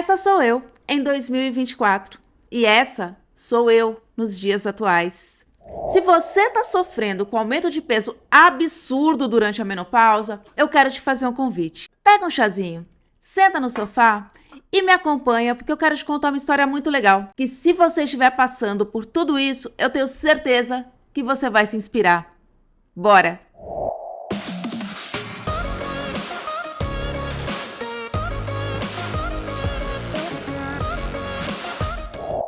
Essa sou eu em 2024 e essa sou eu nos dias atuais. Se você tá sofrendo com aumento de peso absurdo durante a menopausa, eu quero te fazer um convite. Pega um chazinho, senta no sofá e me acompanha, porque eu quero te contar uma história muito legal. Que se você estiver passando por tudo isso, eu tenho certeza que você vai se inspirar. Bora!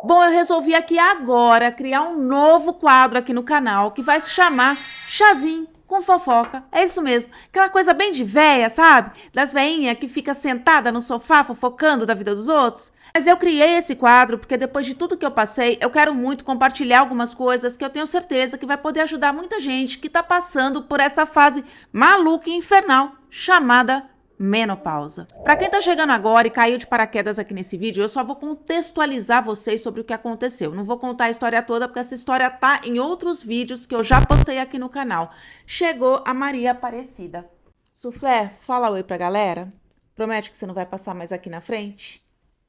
Bom, eu resolvi aqui agora criar um novo quadro aqui no canal que vai se chamar Chazinho com Fofoca. É isso mesmo, aquela coisa bem de véia, sabe? Das veinhas que fica sentada no sofá fofocando da vida dos outros. Mas eu criei esse quadro porque depois de tudo que eu passei, eu quero muito compartilhar algumas coisas que eu tenho certeza que vai poder ajudar muita gente que tá passando por essa fase maluca e infernal chamada menopausa. Para quem tá chegando agora e caiu de paraquedas aqui nesse vídeo, eu só vou contextualizar vocês sobre o que aconteceu. Não vou contar a história toda, porque essa história tá em outros vídeos que eu já postei aqui no canal. Chegou a Maria Aparecida. Suflé, fala oi pra galera. Promete que você não vai passar mais aqui na frente?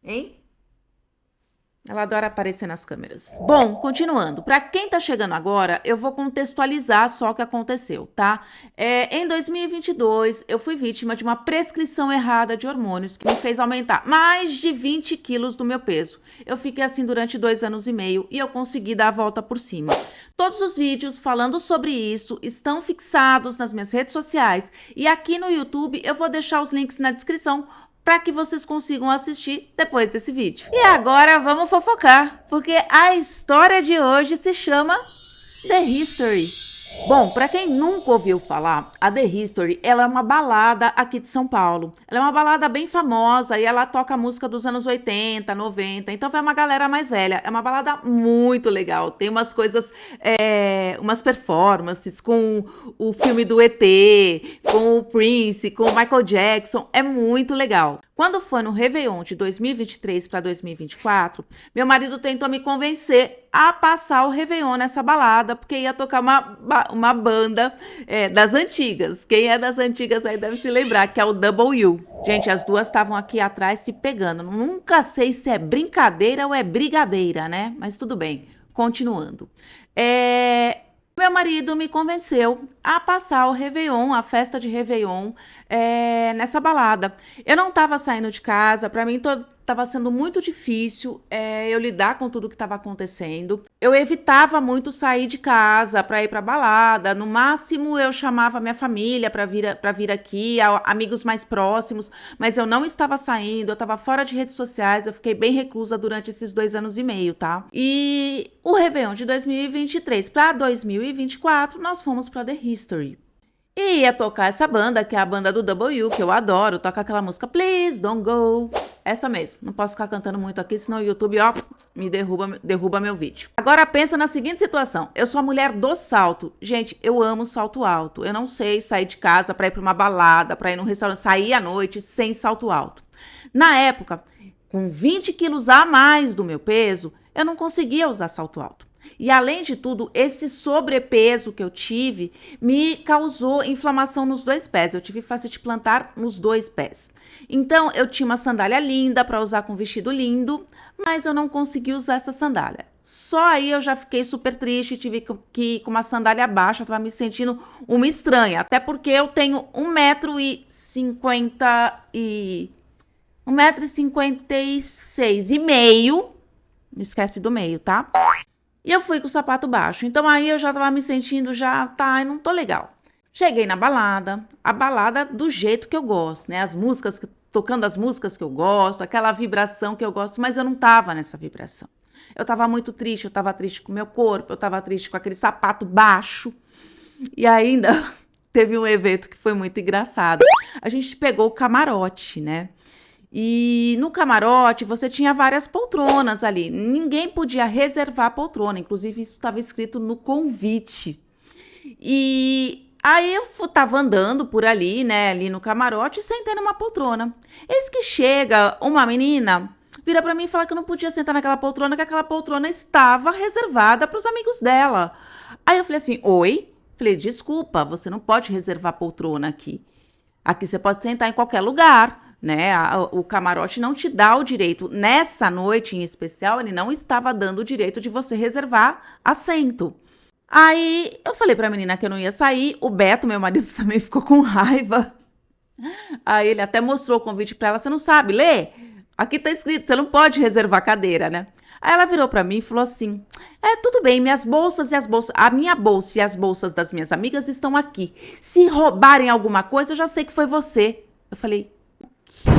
Hein? Ela adora aparecer nas câmeras. Bom, continuando. Para quem tá chegando agora, eu vou contextualizar só o que aconteceu, tá? Em 2022, eu fui vítima de uma prescrição errada de hormônios que me fez aumentar mais de 20 quilos do meu peso. Eu fiquei assim durante 2 anos e meio e eu consegui dar a volta por cima. Todos os vídeos falando sobre isso estão fixados nas minhas redes sociais e aqui no YouTube eu vou deixar os links na descrição para que vocês consigam assistir depois desse vídeo. E agora vamos fofocar, porque a história de hoje se chama The History. Bom, para quem nunca ouviu falar, a The History, ela é uma balada aqui de São Paulo. Ela é uma balada bem famosa e ela toca música dos anos 80, 90, então vai uma galera mais velha. É uma balada muito legal, tem umas coisas, umas performances com o filme do ET, com o Prince, com o Michael Jackson, é muito legal. Quando foi no Réveillon de 2023 para 2024, meu marido tentou me convencer a passar o Réveillon nessa balada, porque ia tocar uma banda das antigas. Quem é das antigas aí deve se lembrar, que é o W. Gente, as duas estavam aqui atrás se pegando. Nunca sei se é brincadeira ou é brigadeira, né? Mas tudo bem, continuando. Meu marido me convenceu a passar o Réveillon, a festa de Réveillon, nessa balada. Eu não estava saindo de casa, para mim estava sendo muito difícil eu lidar com tudo que estava acontecendo. Eu evitava muito sair de casa para ir para balada. No máximo eu chamava minha família para vir aqui, amigos mais próximos, mas eu não estava saindo, eu estava fora de redes sociais, eu fiquei bem reclusa durante esses 2 anos e meio, tá? E o Réveillon de 2023 para 2024, nós fomos para The History. E ia tocar essa banda, que é a banda do W, que eu adoro, toca aquela música Please Don't Go. Essa mesmo, não posso ficar cantando muito aqui, senão o YouTube, ó, me derruba meu vídeo. Agora pensa na seguinte situação, eu sou a mulher do salto. Gente, eu amo salto alto, eu não sei sair de casa pra ir pra uma balada, pra ir num restaurante, sair à noite sem salto alto. Na época, com 20 quilos a mais do meu peso, eu não conseguia usar salto alto. E além de tudo, esse sobrepeso que eu tive me causou inflamação nos 2 pés. Eu tive fascite plantar nos 2 pés. Então, eu tinha uma sandália linda para usar com vestido lindo, mas eu não consegui usar essa sandália. Só aí eu já fiquei super triste, tive que ir com uma sandália baixa, estava me sentindo uma estranha. Até porque eu tenho 1,56 m e meio. Não esquece do meio, tá? E eu fui com o sapato baixo. Então aí eu já tava me sentindo, não tô legal. Cheguei na balada, a balada do jeito que eu gosto, né? Tocando as músicas que eu gosto, aquela vibração que eu gosto, mas eu não tava nessa vibração. Eu tava muito triste, eu tava triste com o meu corpo, eu tava triste com aquele sapato baixo. E ainda teve um evento que foi muito engraçado. A gente pegou o camarote, né? E no camarote você tinha várias poltronas ali. Ninguém podia reservar a poltrona. Inclusive, isso estava escrito no convite. E aí eu tava andando por ali, né? Ali no camarote, sentei numa poltrona. Eis que chega uma menina, vira pra mim e fala que eu não podia sentar naquela poltrona, que aquela poltrona estava reservada para os amigos dela. Aí eu falei assim, oi? Falei, desculpa, você não pode reservar poltrona aqui. Aqui você pode sentar em qualquer lugar. né? O camarote não te dá o direito. Nessa noite em especial, ele não estava dando o direito de você reservar assento. Aí eu falei pra menina que eu não ia sair. O Beto, meu marido, também ficou com raiva. Aí ele até mostrou o convite pra ela. Você não sabe ler? Aqui tá escrito, você não pode reservar cadeira, né? Aí ela virou pra mim e falou assim: tudo bem, minhas bolsas e as bolsas, a minha bolsa e as bolsas das minhas amigas estão aqui. Se roubarem alguma coisa, eu já sei que foi você. Eu falei: o quê?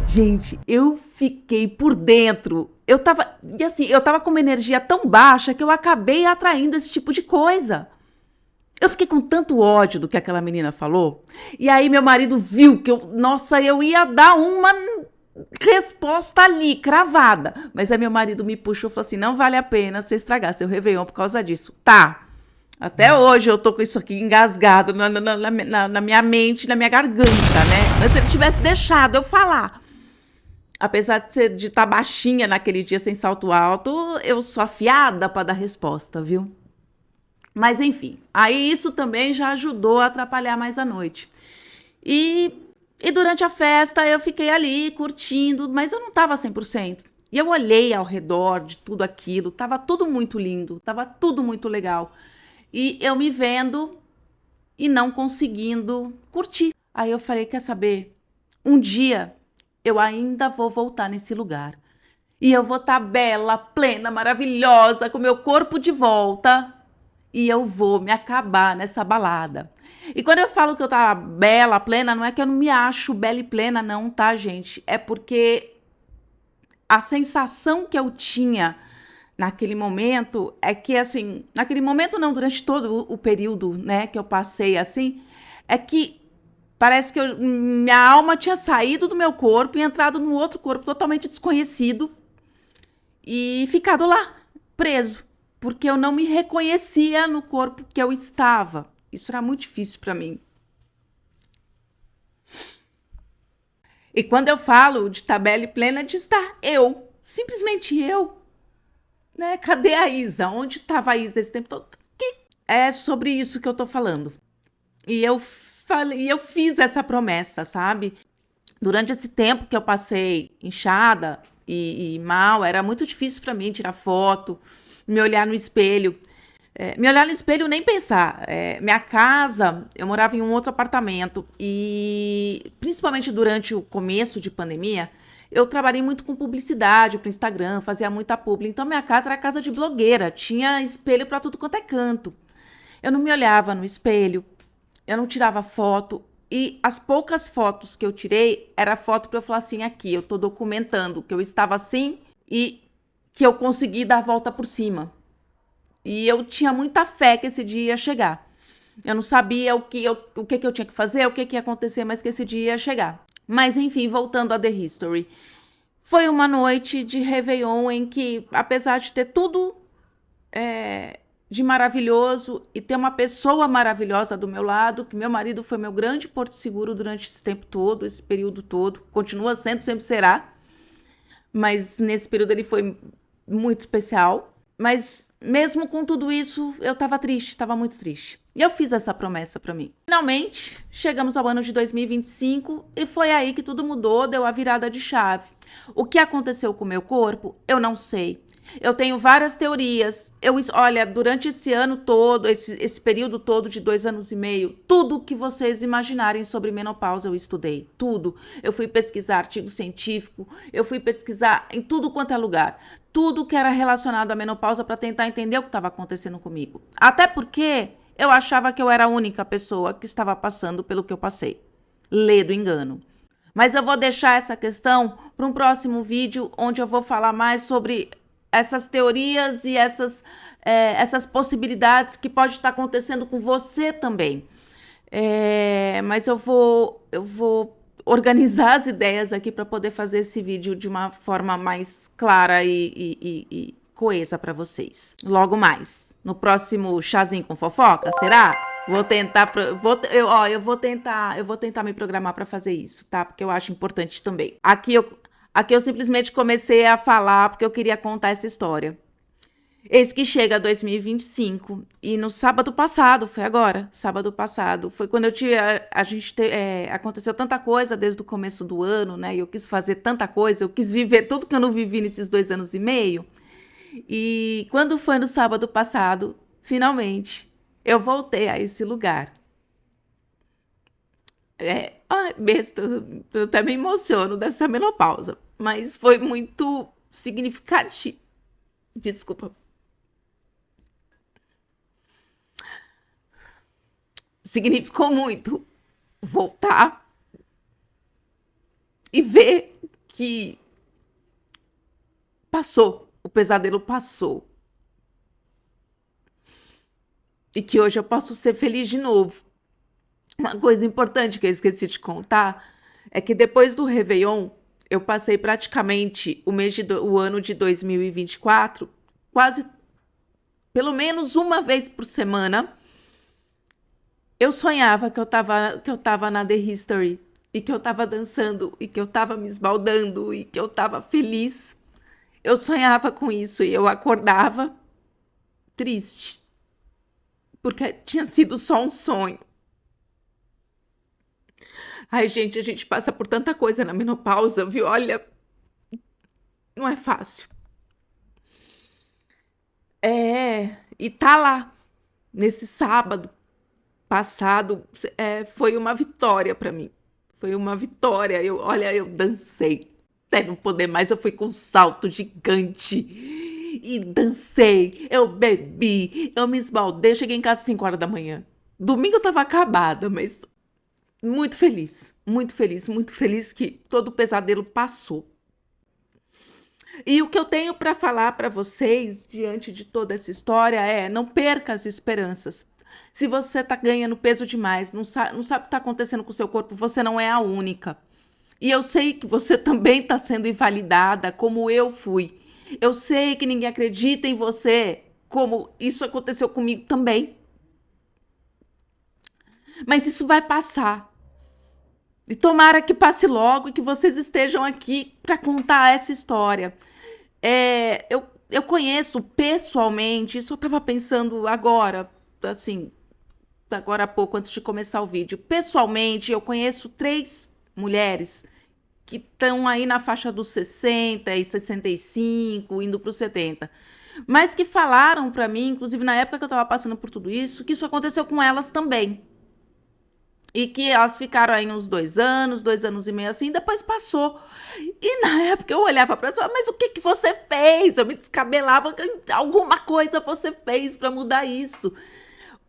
Gente, eu fiquei por dentro. Eu tava com uma energia tão baixa que eu acabei atraindo esse tipo de coisa. Eu fiquei com tanto ódio do que aquela menina falou. E aí meu marido viu que eu ia dar uma resposta ali, cravada. Mas aí meu marido me puxou e falou assim: não vale a pena você estragar seu Réveillon por causa disso. Tá. Até hoje eu tô com isso aqui engasgado na minha mente, na minha garganta, né? Mas se ele tivesse deixado eu falar. Apesar de estar baixinha naquele dia sem salto alto, eu sou afiada para dar resposta, viu? Mas enfim, aí isso também já ajudou a atrapalhar mais a noite. E durante a festa eu fiquei ali curtindo, mas eu não estava 100%. E eu olhei ao redor de tudo aquilo, estava tudo muito lindo, estava tudo muito legal. E eu me vendo e não conseguindo curtir. Aí eu falei, quer saber? Um dia eu ainda vou voltar nesse lugar. E eu vou estar bela, plena, maravilhosa, com meu corpo de volta. E eu vou me acabar nessa balada. E quando eu falo que eu tava bela, plena, não é que eu não me acho bela e plena, não, tá, gente? É porque a sensação que eu tinha naquele momento é que, assim, naquele momento não, durante todo o período, né, que eu passei assim, é que parece que minha alma tinha saído do meu corpo e entrado num outro corpo totalmente desconhecido e ficado lá, preso. Porque eu não me reconhecia no corpo que eu estava. Isso era muito difícil para mim. E quando eu falo de estar bela e plena, de estar eu, simplesmente eu. Né? Cadê a Isa? Onde estava a Isa esse tempo todo? É sobre isso que eu tô falando. E eu fiz essa promessa, sabe? Durante esse tempo que eu passei inchada e mal, era muito difícil para mim tirar foto, me olhar no espelho. Me olhar no espelho, nem pensar. Minha casa, eu morava em um outro apartamento e, principalmente durante o começo de pandemia, eu trabalhei muito com publicidade para o Instagram, fazia muita publi. Então, minha casa era casa de blogueira, tinha espelho para tudo quanto é canto. Eu não me olhava no espelho, eu não tirava foto. E as poucas fotos que eu tirei, era foto para eu falar assim, aqui, eu tô documentando que eu estava assim e que eu consegui dar a volta por cima. E eu tinha muita fé que esse dia ia chegar. Eu não sabia o que eu tinha que fazer, o que ia acontecer, mas que esse dia ia chegar. Mas, enfim, voltando a The History. Foi uma noite de Réveillon em que, apesar de ter tudo de maravilhoso e ter uma pessoa maravilhosa do meu lado, que meu marido foi meu grande porto seguro durante esse tempo todo, esse período todo, continua sendo, sempre será, mas nesse período ele foi muito especial. Mas mesmo com tudo isso, eu estava triste, estava muito triste. E eu fiz essa promessa para mim. Finalmente, chegamos ao ano de 2025 e foi aí que tudo mudou, deu a virada de chave. O que aconteceu com o meu corpo, eu não sei. Eu tenho várias teorias. Olha, durante esse ano todo, esse período todo de 2 anos e meio, tudo que vocês imaginarem sobre menopausa eu estudei. Tudo. Eu fui pesquisar artigo científico, eu fui pesquisar em tudo quanto é lugar. Tudo que era relacionado à menopausa para tentar entender o que estava acontecendo comigo. Até porque eu achava que eu era a única pessoa que estava passando pelo que eu passei. Ledo engano. Mas eu vou deixar essa questão para um próximo vídeo, onde eu vou falar mais sobre essas teorias e essas possibilidades que pode estar acontecendo com você também. Mas eu vou organizar as ideias aqui para poder fazer esse vídeo de uma forma mais clara e coesa para vocês. Logo mais, no próximo Chazinho com Fofoca, será? Eu vou tentar me programar para fazer isso, tá? Porque eu acho importante também. Aqui eu simplesmente comecei a falar porque eu queria contar essa história. Eis que chega 2025 e no sábado passado, foi agora, sábado passado, foi quando eu tive, aconteceu tanta coisa desde o começo do ano, né? E eu quis fazer tanta coisa, eu quis viver tudo que eu não vivi nesses 2 anos e meio. E quando foi no sábado passado, finalmente, eu voltei a esse lugar. Ai, besta, eu até me emociono, deve ser a menopausa, mas foi muito significativo. Desculpa. Significou muito voltar e ver que passou, o pesadelo passou. E que hoje eu posso ser feliz de novo. Uma coisa importante que eu esqueci de contar é que depois do Réveillon, eu passei praticamente o ano de 2024, quase pelo menos uma vez por semana. Eu sonhava que eu tava na The History e que eu tava dançando e que eu tava me esbaldando e que eu tava feliz. Eu sonhava com isso e eu acordava triste, porque tinha sido só um sonho. Ai, gente, a gente passa por tanta coisa na menopausa, viu? Olha, não é fácil. E tá lá, nesse sábado passado, foi uma vitória pra mim. Foi uma vitória. Olha, eu dancei. Até não poder mais, eu fui com um salto gigante. E dancei, eu bebi, eu me esbaldei. Eu cheguei em casa às 5 horas da manhã. Domingo eu tava acabada, mas muito feliz, muito feliz que todo o pesadelo passou. E o que eu tenho para falar para vocês diante de toda essa história é: não perca as esperanças. Se você tá ganhando peso demais, não sabe o que tá acontecendo com o seu corpo, você não é a única. E eu sei que você também está sendo invalidada, como eu fui. Eu sei que ninguém acredita em você, como isso aconteceu comigo também. Mas isso vai passar. E tomara que passe logo e que vocês estejam aqui para contar essa história. Eu conheço pessoalmente, isso eu estava pensando agora, assim, agora há pouco, antes de começar o vídeo. Pessoalmente, eu conheço 3 mulheres que estão aí na faixa dos 60 e 65, indo para os 70. Mas que falaram para mim, inclusive na época que eu estava passando por tudo isso, que isso aconteceu com elas também. E que elas ficaram aí uns 2 anos, 2 anos e meio assim, depois passou. E na época eu olhava para ela, mas o que você fez? Eu me descabelava, alguma coisa você fez para mudar isso.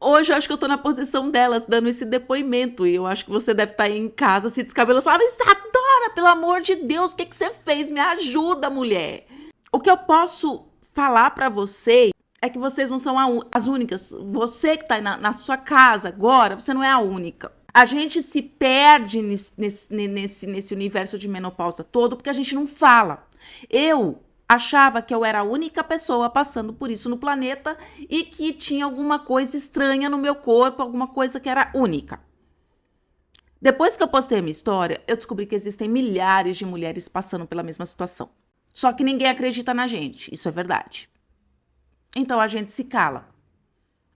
Hoje eu acho que eu tô na posição delas, dando esse depoimento. E eu acho que você deve estar aí em casa se descabelando e falar: mas Isadora, pelo amor de Deus, o que você fez? Me ajuda, mulher. O que eu posso falar para vocês é que vocês não são as únicas. Você que tá aí na sua casa agora, você não é a única. A gente se perde nesse universo de menopausa todo porque a gente não fala. Eu achava que eu era a única pessoa passando por isso no planeta e que tinha alguma coisa estranha no meu corpo, alguma coisa que era única. Depois que eu postei a minha história, eu descobri que existem milhares de mulheres passando pela mesma situação. Só que ninguém acredita na gente, isso é verdade. Então a gente se cala.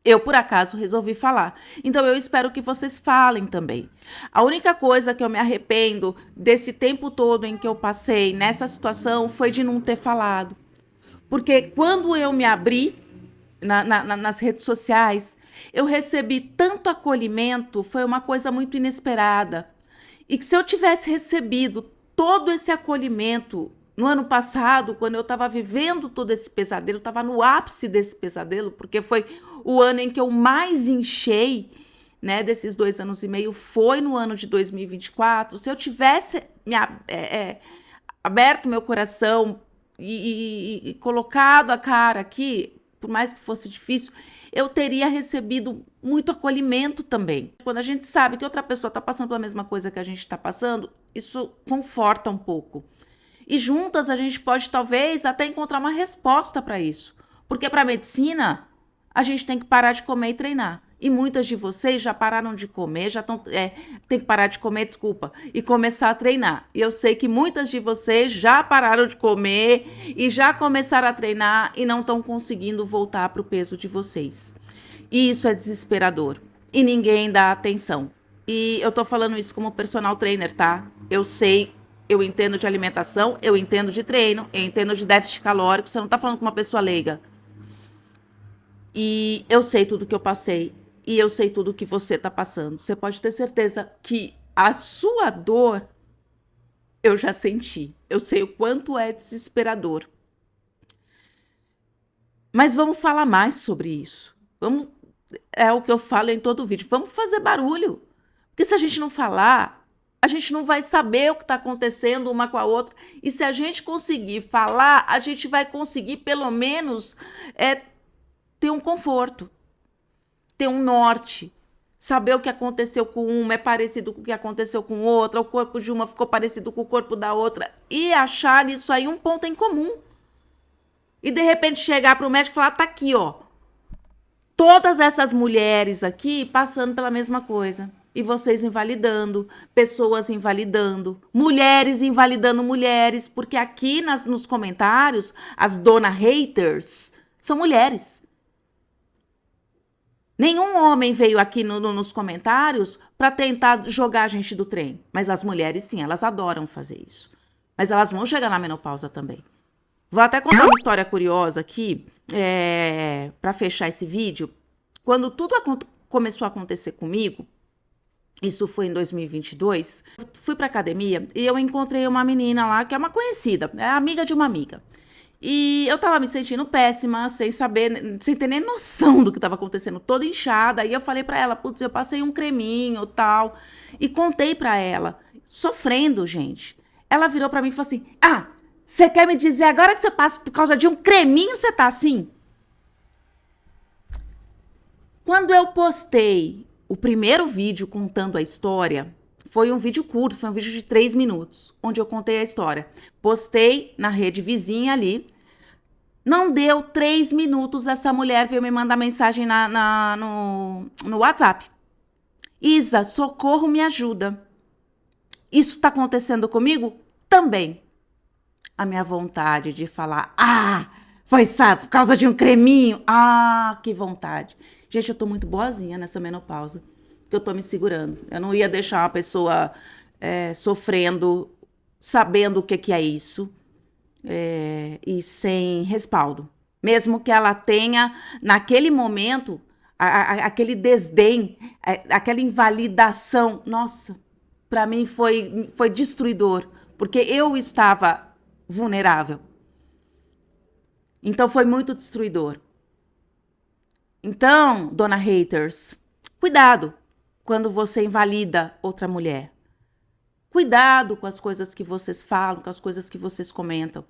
Eu, por acaso, resolvi falar. Então eu espero que vocês falem também. A única coisa que eu me arrependo desse tempo todo em que eu passei nessa situação foi de não ter falado. Porque quando eu me abri nas redes sociais, eu recebi tanto acolhimento, foi uma coisa muito inesperada. E que se eu tivesse recebido todo esse acolhimento no ano passado, quando eu estava vivendo todo esse pesadelo, eu estava no ápice desse pesadelo, porque foi o ano em que eu mais inchei, né, desses 2 anos e meio, foi no ano de 2024. Se eu tivesse aberto meu coração e colocado a cara aqui, por mais que fosse difícil, eu teria recebido muito acolhimento também. Quando a gente sabe que outra pessoa está passando pela mesma coisa que a gente está passando, isso conforta um pouco. E juntas a gente pode talvez até encontrar uma resposta para isso. Porque para a medicina, a gente tem que parar de comer e treinar. E muitas de vocês já pararam de comer, já estão. Tem que parar de comer, desculpa, e começar a treinar. E eu sei que muitas de vocês já pararam de comer e já começaram a treinar e não estão conseguindo voltar para o peso de vocês. E isso é desesperador. E ninguém dá atenção. E eu tô falando isso como personal trainer, tá? Eu sei, eu entendo de alimentação, eu entendo de treino, eu entendo de déficit calórico. Você não tá falando com uma pessoa leiga. E eu sei tudo que eu passei. E eu sei tudo que você tá passando. Você pode ter certeza que a sua dor eu já senti. Eu sei o quanto é desesperador. Mas vamos falar mais sobre isso. É o que eu falo em todo vídeo. Vamos fazer barulho. Porque se a gente não falar, a gente não vai saber o que está acontecendo uma com a outra. E se a gente conseguir falar, a gente vai conseguir pelo menos ter um conforto, ter um norte. Saber o que aconteceu com uma é parecido com o que aconteceu com outra, o corpo de uma ficou parecido com o corpo da outra. E achar nisso aí um ponto em comum. E de repente chegar para o médico e falar, tá aqui, ó. Todas essas mulheres aqui passando pela mesma coisa. E vocês invalidando, pessoas invalidando, mulheres invalidando mulheres, porque aqui nos comentários, as dona haters são mulheres. Nenhum homem veio aqui nos comentários para tentar jogar a gente do trem. Mas as mulheres, sim, elas adoram fazer isso. Mas elas vão chegar na menopausa também. Vou até contar uma história curiosa aqui, para fechar esse vídeo. Quando tudo começou a acontecer comigo, isso foi em 2022, fui pra academia e eu encontrei uma menina lá que é uma conhecida, é amiga de uma amiga. E eu tava me sentindo péssima, sem saber, sem ter nem noção do que tava acontecendo, toda inchada. E eu falei pra ela, putz, eu passei um creminho e tal. E contei pra ela, sofrendo, gente. Ela virou pra mim e falou assim, você quer me dizer agora que você passa por causa de um creminho, você tá assim? Quando eu postei o primeiro vídeo contando a história, foi um vídeo curto, foi um vídeo de 3 minutos, onde eu contei a história. Postei na rede vizinha ali. Não deu 3 minutos, essa mulher veio me mandar mensagem no WhatsApp. Isa, socorro, me ajuda. Isso tá acontecendo comigo? Também. A minha vontade de falar, foi, sabe, por causa de um creminho. Que vontade. Gente, eu tô muito boazinha nessa menopausa, porque eu tô me segurando. Eu não ia deixar uma pessoa sofrendo, sabendo o que é isso, e sem respaldo. Mesmo que ela tenha, naquele momento, aquele desdém, aquela invalidação. Nossa, para mim foi destruidor, porque eu estava vulnerável. Então foi muito destruidor. Então, dona haters, cuidado quando você invalida outra mulher. Cuidado com as coisas que vocês falam, com as coisas que vocês comentam.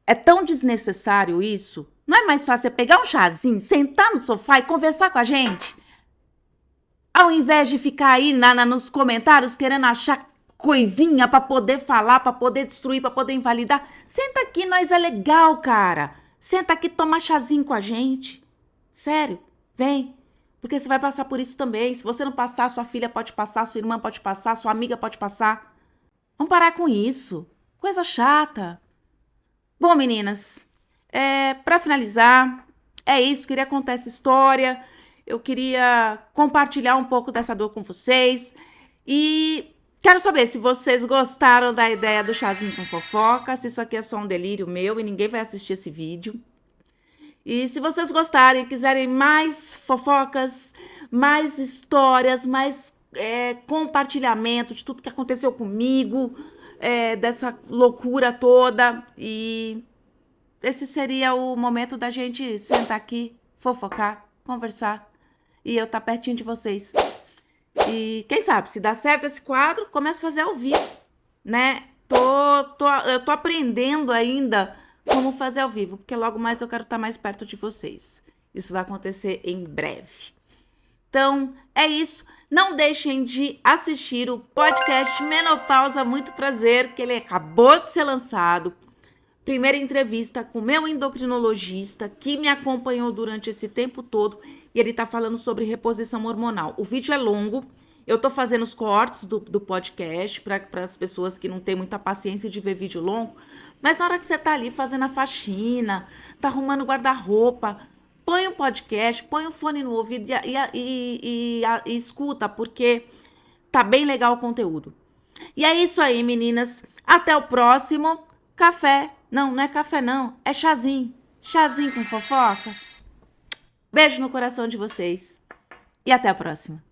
É tão desnecessário isso. Não é mais fácil você pegar um chazinho, sentar no sofá e conversar com a gente? Ao invés de ficar aí nos comentários querendo achar coisinha para poder falar, para poder destruir, para poder invalidar. Senta aqui, nós é legal, cara. Senta aqui, toma chazinho com a gente. Sério, vem. Porque você vai passar por isso também. Se você não passar, sua filha pode passar, sua irmã pode passar, sua amiga pode passar. Vamos parar com isso. Coisa chata. Bom, meninas, para finalizar, é isso. Queria contar essa história. Eu queria compartilhar um pouco dessa dor com vocês. E quero saber se vocês gostaram da ideia do chazinho com fofoca, se isso aqui é só um delírio meu e ninguém vai assistir esse vídeo. E se vocês gostarem, quiserem mais fofocas, mais histórias, mais compartilhamento de tudo que aconteceu comigo, dessa loucura toda. E esse seria o momento da gente sentar aqui, fofocar, conversar e eu estar pertinho de vocês. E quem sabe, se dá certo esse quadro, começo a fazer ao vivo, né? Eu tô aprendendo ainda como fazer ao vivo, porque logo mais eu quero estar mais perto de vocês. Isso vai acontecer em breve. Então, é isso. Não deixem de assistir o podcast Menopausa Muito Prazer, que ele acabou de ser lançado. Primeira entrevista com meu endocrinologista, que me acompanhou durante esse tempo todo, e ele tá falando sobre reposição hormonal. O vídeo é longo, eu tô fazendo os cortes do podcast para as pessoas que não têm muita paciência de ver vídeo longo, mas na hora que você tá ali fazendo a faxina, tá arrumando guarda-roupa, põe um podcast, põe um fone no ouvido e escuta, porque tá bem legal o conteúdo. E é isso aí, meninas. Até o próximo. Café. Não, não é café, não. É chazinho. Chazinho com fofoca. Beijo no coração de vocês. E até a próxima.